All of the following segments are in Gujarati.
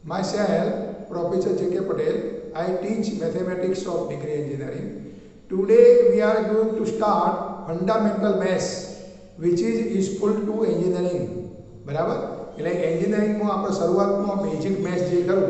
Myself, Professor J.K. Patel. I teach mathematics of degree engineering. Today we are going to start fundamental maths, which is useful to engineering. બરાબર એટલે એન્જિનિયરિંગમાં આપણે શરૂઆતમાં બેઝિક મેથ્સ જે કરું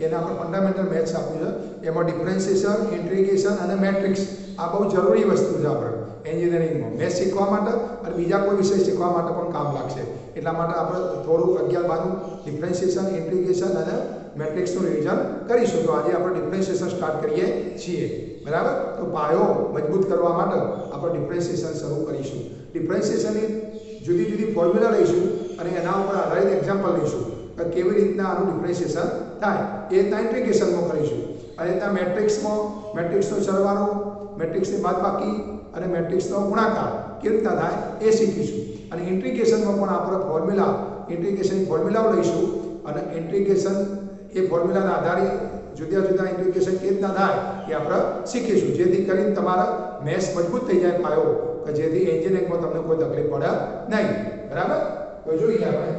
એને આપણે ફંડામેન્ટલ મેથ્સ આપ્યું છે એમાં ડિફરન્શિએશન ઇન્ટિગ્રેશન અને મેટ્રિક્સ આ બહુ જરૂરી વસ્તુ છે આપણે એન્જિનિયરિંગમાં મેથ્સ શીખવા માટે અને બીજા કોઈ વિષય શીખવા માટે પણ કામ લાગશે એટલા માટે આપણે થોડું 11-12 ડિફરન્શિએશન ઇન્ટિગ્રેશન અને મેટ્રિક્સનું રિવિઝન કરીશું તો આજે આપણે ડિફરન્શિએશન સ્ટાર્ટ કરીએ છીએ બરાબર તો પાયો મજબૂત કરવા માટે આપણે ડિફરન્શિએશન શરૂ કરીશું ડિફરન્શિએશનની જુદી જુદી ફોર્મ્યુલા લઈશું અને એના ઉપર આધારિત એક્ઝામ્પલ લઈશું કે કેવી રીતના આનું ડિફરન્શિએશન થાય એ રીતના ઇન્ટિગ્રેશનમાં કરીશું અને રીતના મેટ્રિક્સનો સરવાળો મેટ્રિક્સની બાદબાકી અને મેટ્રિક્સનો ગુણાકાર કેવી રીતના થાય એ શીખીશું અને ઇન્ટિગ્રેશનમાં પણ આપણે ફોર્મ્યુલા ઇન્ટિગ્રેશનની ફોર્મ્યુલાઓ લઈશું અને ઇન્ટિગ્રેશન એ ફોર્મ્યુલાના આધારે જુદા જુદા ઇન્ટિગ્રેશન કેવી રીતના થાય એ આપણે શીખીશું જેથી કરીને તમારા મેથ્સ મજબૂત થઈ જાય પાયો કે જેથી એન્જિનિયરિંગમાં તમને કોઈ તકલીફ પડે નહીં બરાબર તો જોઈએ આપણે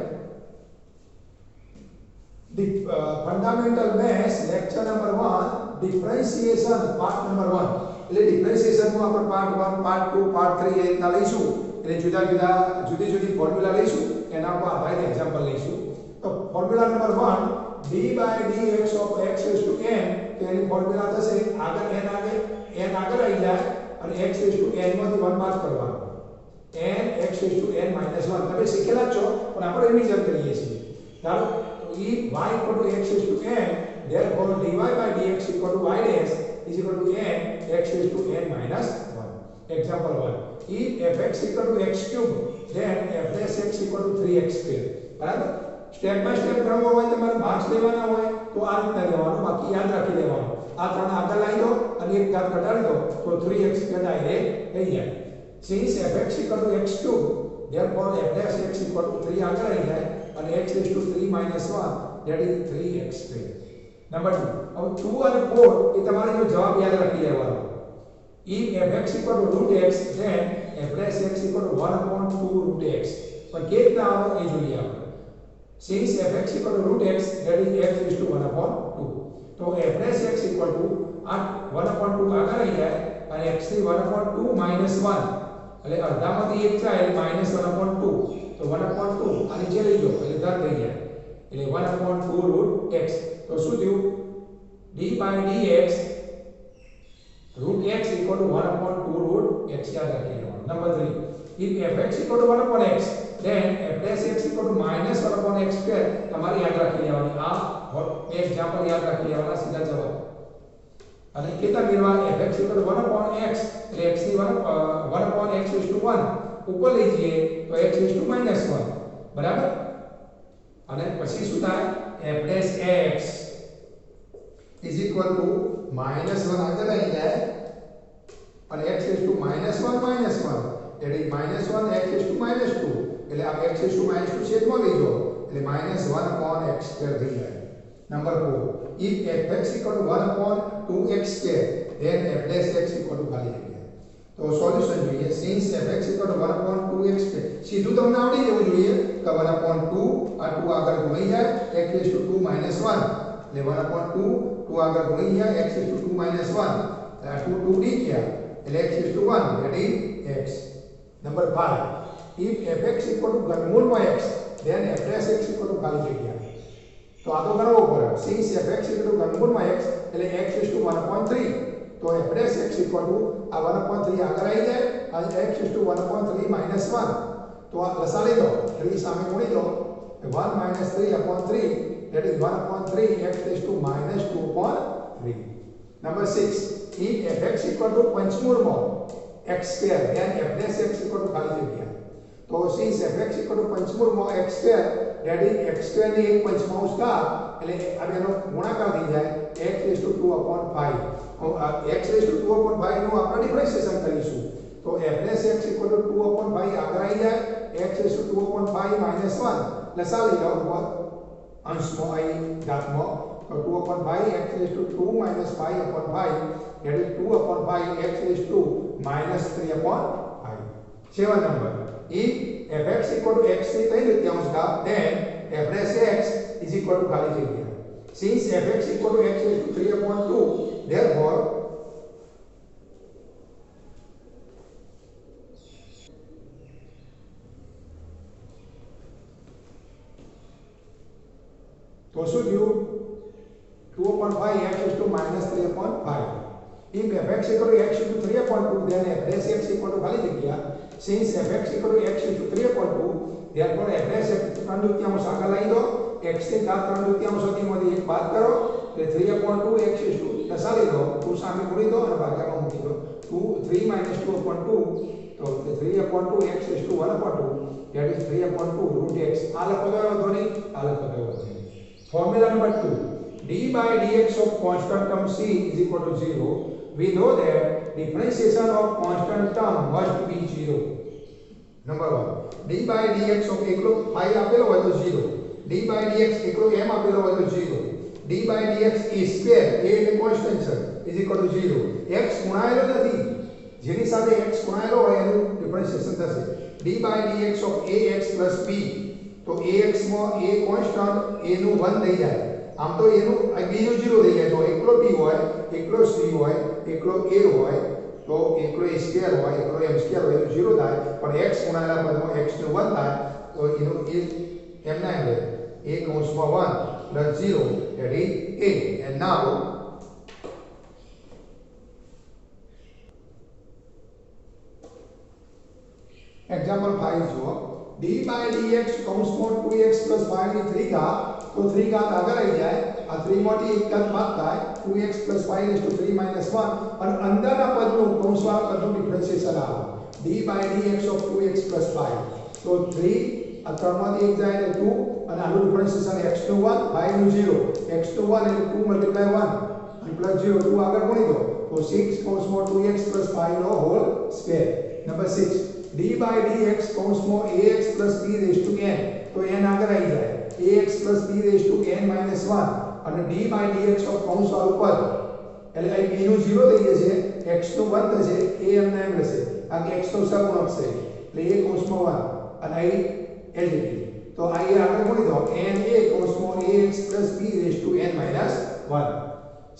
fundamental maths lecture number 1 differentiation part number 1 એટલે ડિફરન્શિએશનમાં આપણે પાર્ટ 1 પાર્ટ 2 પાર્ટ 3 એ રીતના લઈશું એટલે જુદી જુદી ફોર્મ્યુલા લઈશું એના પર આધારિત એક્ઝામ્પલ લઈશું તો formula number 1 d by dx of x is to n તો એની ફોર્મ્યુલા થશે આગળ n આગળ આવી જાય અને x is to n માંથી 1 બાદ કરવાનો n x is to n minus 1 તમે શીખેલા છો પણ આપણે રિવિઝન કરીએ છીએ ચાલો તો e y equal to x is to n therefore dy by dx equal to y dash is equal to n x is to n minus 1 example 1 if fx equal to x cube then f dash x equal to 3x square બરાબર સ્ટેપ બાય સ્ટેપ ગણવો હોય તમારે માર્ક્સ લેવાના હોય તો આ રીતના લેવાનું બાકી યાદ રાખી લેવાનું આ ત્રણ આગળ લાવી દો અને એક ઘાત ઘટાડી દો તો 3x સ્ક્વેર ડાયરેક્ટ થઈ જાય since fx equal to x cube therefore f dash x equal to 3 આગળ આવી જાય અને x is to 3 minus 1 that is 3x square number 2 હવે 2 અને 4 એ તમારે જો જવાબ યાદ રાખી લેવાનો if fx equal to root x then f dash x equal to 1 upon 2 root x પણ કે રીતના આવે એ જોઈએ આપણે since fx equal to root x that is x is to 1 upon 2 તો f dash x equal to 1 upon 2 આગળ આવી જાય અને x થી 1 upon 2 minus 1 એટલે અડધામાંથી એક જાય એટલે minus 1 upon 2 તો 1 upon 2 આ નીચે લઈ જાઓ એટલે ઘાત થઈ જાય એટલે 1 upon 2 root x તો શું થયું d by dx root x equal to 1 upon 2 root x યાદ રાખી લેવાનું number 3 if fx equal to 1 upon x then f dash x equal to minus 1 upon x square તમારે યાદ રાખી લેવાની આ એક્ઝામ્પલ યાદ રાખી લેવાના સીધા જવાબ અને કેટલા મેળવા fx equal to 1 upon x એટલે x ની 1 upon x is to 1 ઉપર લઈ જઈએ તો x is to minus 1 બરાબર અને પછી શું થાય f dash x is equal to minus 1 આગળ આવી જાય અને x is to minus 1 minus 1 that is minus 1 x is to minus 2 એટલે આ x is to minus 2 છેદમાં લઈ જાઓ એટલે minus 1 upon x square થઈ જાય number 4 if fx equal to 1 upon 2x square then f dash x equal to ખાલી જગ્યા તો સોલ્યુશન જોઈએ since fx equal to 1 upon 2x square સીધું તમને આવડી જવું જોઈએ કે 1 upon 2 આ 2 આગળ ગુણી જાય x is to 2 minus 1 એટલે 1 upon 2 2 આગળ ગુણી જાય x is to 2 minus 1 એટલે આ 2 2 નીકળ્યા એટલે x is to 1 that is x number 5 if fx equal to ઘનમૂળમાં x then f dash x equal to ખાલી જગ્યા તો આ તો ગણવો પડે since fx equal to ઘનમૂળમાં x એટલે x is to 1 upon 3 તો f dash x equal to આ 1 upon 3 આગળ આવી જાય અને x is to 1 upon 3 minus 1 તો આ લસાડી દો 3 સામે ગુણી દો 1 minus 3 upon 3 that is 1 upon 3 x is to minus 2 upon 3 number 6 if fx equal to પંચમૂળમાં x square then f dash x equal to ખાલી જગ્યા તો since fx equal to પંચમૂળમાં x square that is x square ની એક પંચમાંશ ઘાત એટલે આ બેનો ગુણાકાર થઈ જાય x is to 2 upon 5 x is to 2 upon 5 નું આપણે ડિફરન્શિએશન કરીશું તો f dash x equal to 2 upon 5 આગળ આવી જાય x is to 2 upon 5 minus 1 લસાડી લો ઉપર અંશમાં આવી ઘાતમાં તો 2 upon 5 x is to 2 minus 5 upon 5 that is 2 upon 5 x is to minus 3 upon 5 7 number if fx equal to x ની કઈ રીતે અંશ ઘાત then f dash x is equal to ખાલી જગ્યા since fx equal to x raised to 3 upon 2, therefore तो શું થયું 2 upon 5 x raised to minus 3 upon 5. If fx equal to x raised to 3 upon 2, then f dash x equal to ખાલી જગ્યા since fx equal to x raised to 3 upon 2, therefore f dash x 3 દુત્યાંશ આગળ લઈ દો, x ની ઘાત 3 દુત્યાંશોમાંથી 1 બાદ કરો એટલે 3 upon 2 x raised to દસાડી દો, 2 સામે ગુણી દો અને ભાગ્યામાં મૂકી દો. 3 minus 2 upon 2, તો 3 upon 2 x raised to 1 upon 2, that is 3 upon 2 root x. આ લખો તો વાંધો નહીં, આ લખો તો વાંધો નહીં. Formula number 2, d by dx of constant term c is equal to 0. We know that differentiation of constant term must be 0. Number 1, d by dx of એકલો phi આપેલો હોય તો 0, d by dx એકલો m આપેલો હોય તો 0, d by dx a square a એટલે constant છે is equal to 0. x ગુણાયેલો નથી, જેની સાથે x ગુણાયેલો હોય એનું ડિફરન્શિએશન થશે. d by dx of ax plus b, તો ax માં a કોન્સ્ટન્ટ a નું 1 થઈ જાય. આમ તો એનું b નું 0 થઈ જાય. તો એકલો b હોય, એકલો c હોય, એકલો a હોય, તો એકલો a સ્ક્વેર હોય, એકલો m સ્ક્વેર હોય તો 0 થાય. પણ x ગુણાયેલા પદમાં x નું 1 થાય, તો એનું a m ના આવે a કૌંસમાં 1 plus 0 that is a. And now example 5 જુઓ. d by dx કૌંસમાં 2x plus 5 ની 3 ઘાત, તો 3 ઘાત આગળ આવી જાય, આ 3 માંથી 1 ઘાત બાદ થાય, 2x plus 5 is to 3 minus 1 અને અંદરના પદનું કૌંસવાળા પદનું ડિફરન્શિએશન આવે d by dx of 2x plus 5. તો 3 આ 3 માંથી 1 જાય એટલે 2 અને આનું ડિફરન્શિએશન x નું 1 y નું 0, x નું 1 એટલે 2 multiply 1 અને plus 0 2 આગળ ગુણી દો, તો 6 કૌંસમાં 2x plus 5 નો whole square. Number 6, d by dx કૌંસમાં ax plus b raised to n, તો n આગળ આવી જાય, ax plus b raised to n minus 1 અને d by dx of કૌંસવાળું પદ એટલે અહીં b નું 0 થઈ જશે, x નું 1 થશે, a m ના m રહેશે, આ કે x નો સહગુણક છે એટલે a કૌંસમાં 1 અને અહીં LDT. તો અહીં આગળ ગુણી દો, n a કૌંસમાં ax plus b raised to n minus 1.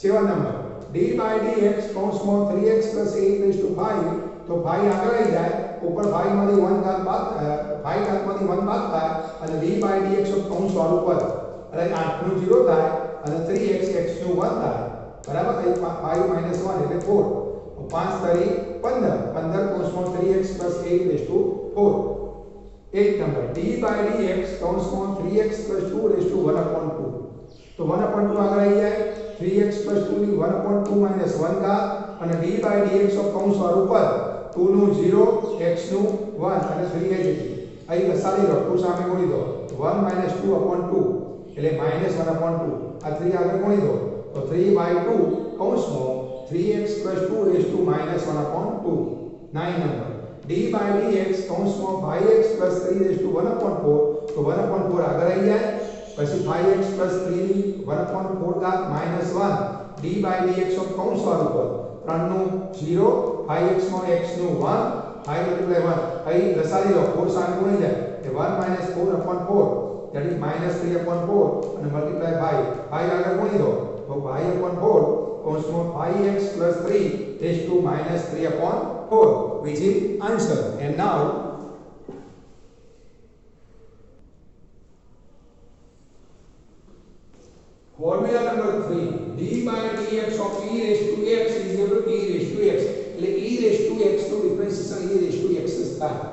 7 number, d by dx કૌંસમાં 3x plus 8 raised to 5, તો 5 આગળ આવી જાય, ઉપર 5 માંથી 1 ઘાત બાદ 5 ઘાતમાંથી 1 બાદ થાય અને d by dx of કૌંસવાળું પદ એટલે 8 નું 0 થાય અને 3x x નું 1 થાય, બરાબર. અહીં 5 minus 1 એટલે 4, 5 તરી 15, 15 કૌંસમાં 3x plus 8 raised to 4. 8 number, d by dx કૌંસમાં 3x plus 2 raised to 1 upon 2, તો 1 upon 2 આગળ આવી જાય, 3x plus 2 ની 1 upon 2 minus 1 ઘાત અને d by dx of કૌંસવાળું પદ 2 નું 0, x નું 1 અને 3 LDT. અહીં લસાડી દો, 2 સામે ગુણી દો, 1 minus 2 upon 2 એટલે minus 1 upon 2, આ 3 આગળ ગુણી દો, તો 3 by 2 કૌંસમાં 3x plus 2 raised to minus 1 upon 2. 9 number, d by dx કૌંસમાં 5x plus 3 raised to 1 upon 4, તો 1 upon 4 આગળ આવી જાય, પછી 5x plus 3 ની 1 upon 4 ઘાત minus 1 d by dx of કૌંસવાળું પદ 3 નું 0, 5x માં x નું 1, 5 multiply 1, અહીં લસાડી લો, 4 સામે ગુણી જાય એટલે 1 minus 4 upon 4 that is minus 3 upon 4 અને multiply 5, 5 આગળ ગુણી દો, તો 5 upon 4 કૌંસમાં 5x plus 3 raised to minus 3 upon 4 which is answer. And now formula number 3, d by dx of e raised to x is equal to e raised to x એટલે e raised to x નું differentiation e raised to x થાય.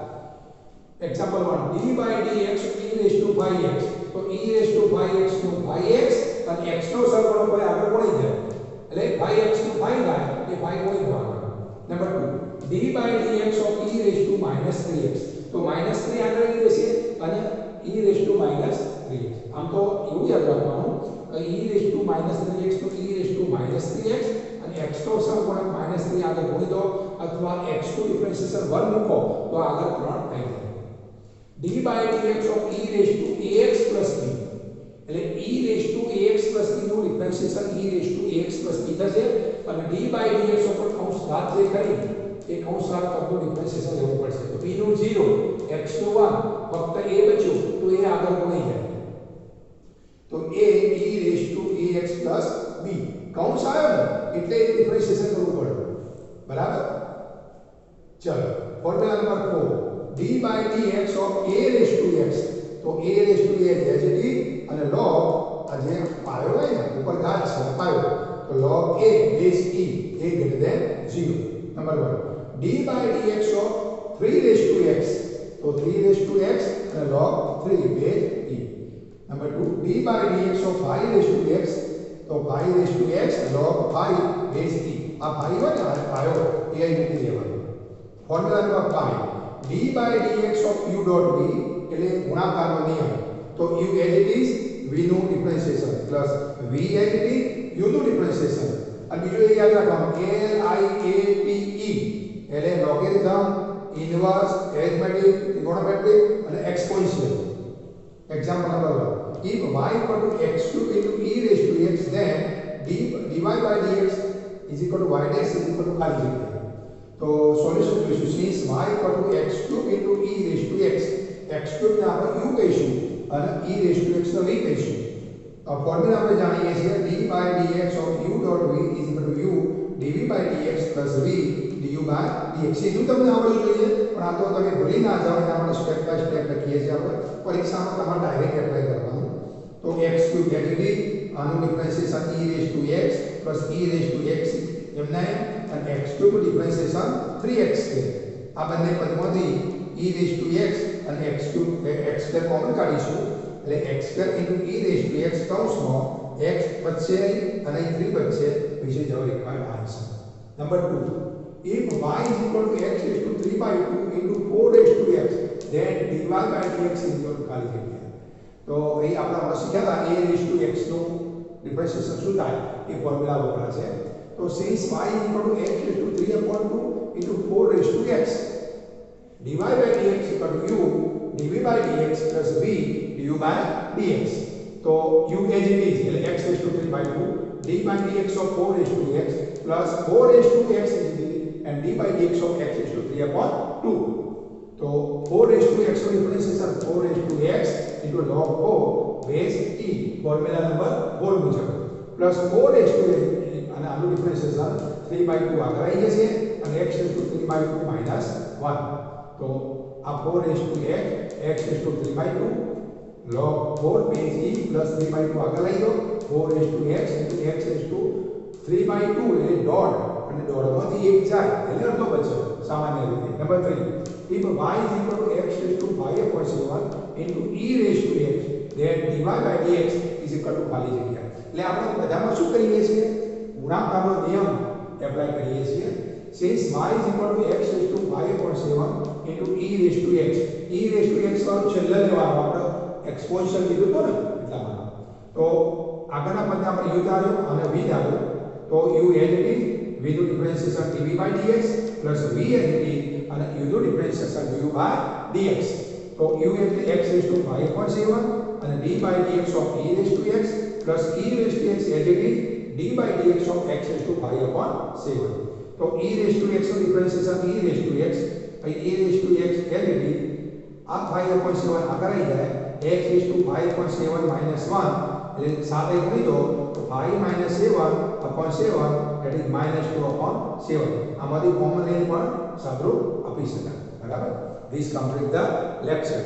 Example 1, d by dx of e raised to 5x, તો e raised to 5x નું 5x અને x નો સરવાળો કોઈ આગળ ગુણી જાય એટલે 5x નું 5 થાય એટલે 5 ગુણી દો. Number 2, d by dx of e raised to minus 3x, તો minus 3 આગળ આવી જશે અને e raised to minus 3x. આમ તો એવું યાદ રાખવાનું કે e raised to minus 3x તો e raised to minus 3x અને x નો સહગુણક minus 3 આગળ ગુણી દો અથવા x નું ડિફરન્શિએશન 1 મૂકો તો આગળ 3 થઈ જાય. d by dx of e raised to ax plus b એટલે e raised to ax plus b નું differentiation e raised to ax plus b થશે અને d by dx ઉપર કૌંસ ઘાત જે કરી એ કૌંસ ઘાત પદનું ડિફરન્શિએશન લેવું પડશે. તો b નું 0, x નું 1, ફક્ત a બચ્યું તો એ આગળ ગુણી જાય, તો a e raised to ax આવ્યો ને એટલે ડિફરન્શિએશન કરવું પડે બરાબર ચલો formula number 4 d by dx of a raised to x તો a raised to x as it is અને log આ જે પાયો હોય ને ઉપર ઘાત છે પાયો તો log a base e a greater than 0 number 1 d by dx of 3 raised to x तो 3 raised to x and log 3 base e number 2 d by dx of 5 raised to x तो 5 raised to x log 5 base e આ 5 હોય ને આયો એ અહીં મૂકી દેવાનો formula number 5 d by dx of u dot v એટલે ગુણાકારનો નિયમ તો u as it is v નું differentiation plus v as it is u નું ડિફરન્શિએશન અને બીજું એ યાદ રાખવાનું l i a p e એટલે logarithm inverse arithmetic trigonometric and exponential example number 1 if y equal to x cube into e raised to x then dy by dx is equal to y dash is equal to खाली जगह तो सॉल्यूशन જોઈશું since y equal to x cube into e raised to x cube ને આપણે u કહીશું અને e raised to x ને v કહીશું આ ફોર્મ્યુલા આપણે જાણીએ છીએ d by dx of u dot v is equal to u dv by dx plus v du by dx એ જો તમને આવડવું જોઈએ પણ આ તો તમે ભૂલી ના જાઓ એટલે આપણે સ્ટેપ બાય સ્ટેપ લખીએ છીએ આપણે પરીક્ષામાં તમારે ડાયરેક્ટ એપ્લાય કરવાનું તો x ક્યુબ એટલે આનું differentiation e raised to x plus e raised to x એમના અને x ક્યુબ ડિફરન્શિએશન 3x છે આ બંને પદમાંથી e raised to x અને x cube x square common કાઢીશું એટલે x square e raised to x કૌંસમાં x બચશે અને 3 બચશે વિશે જવાબ required answer number 2 if y is equal to x raised to 3 by 2 into 4 raised to x then dy by dx is equal to ખાલી જગ્યા તો અહીં આપણે શીખ્યા હતા a raised to x નું ડિફરન્શિએશન શું થાય એ ફોર્મ્યુલા વપરાશે તો since y is equal to x raised to 3 upon 2 into 4 raised to x dy by dx equal to u dv by dx plus v du by dx तो u as it is એટલે x raised to 3 by 2 d by dx of 4 raised to x plus 4 raised to x is and d by dx of x raised to 3 upon 2 तो 4 raised to x નો differentiation 4 raised to x into log 4 base e formula number 4 મુજબ plus 4 raised to અને આનું ડિફરન્શિએશન 3 by 2 આગળ આવી જશે અને x raised to 3 by 2 minus 1 તો આ 4 raised to x raised to 3 by 2 log 4 base e plus 3 by 2 આગળ લઈ દો 4 raised to x into x raised to 3 by 2 એટલે ડોટ અને ડોટમાંથી 1 જાય એટલે અડધો બચે સામાન્ય રીતે number 3 if y is equal to x raised to 5/7 into e raised to x then dy by dx is equal to ખાલી જગ્યા એટલે આપણે બધામાં શું કરીએ છીએ ગુણાકારનો નિયમ એપ્લાય કરીએ છીએ since y is equal to x raised to 5/7 into e raised to x વાળું છેલ્લે લેવાનું આપણે એક્સપોન્શિયલ કીધું તો ને એટલા માટે તો આગળના પદને આપણે u ધાર્યો અને v ધાર્યો તો u as it is v નું differentiation dv by dx plus v as it is અને u નું ડિફરન્શિએશન du by dx તો u એટલે x raised to 5/7 અને d by dx of e raised to x plus e raised to x as it is d by dx of x raised to 5/7 तो e raised to x નું differentiation e raised to x પછી e raised to x as it is આ 5/7 આગળ આવી જાય x raised to 5/7 minus 1 એટલે 7 એક કરી દો તો 5 minus 7/7 that is minus 2/7 આમાંથી કોમન લઈને પણ સાદુરૂપ આપી શકાય બરાબર this complete the lecture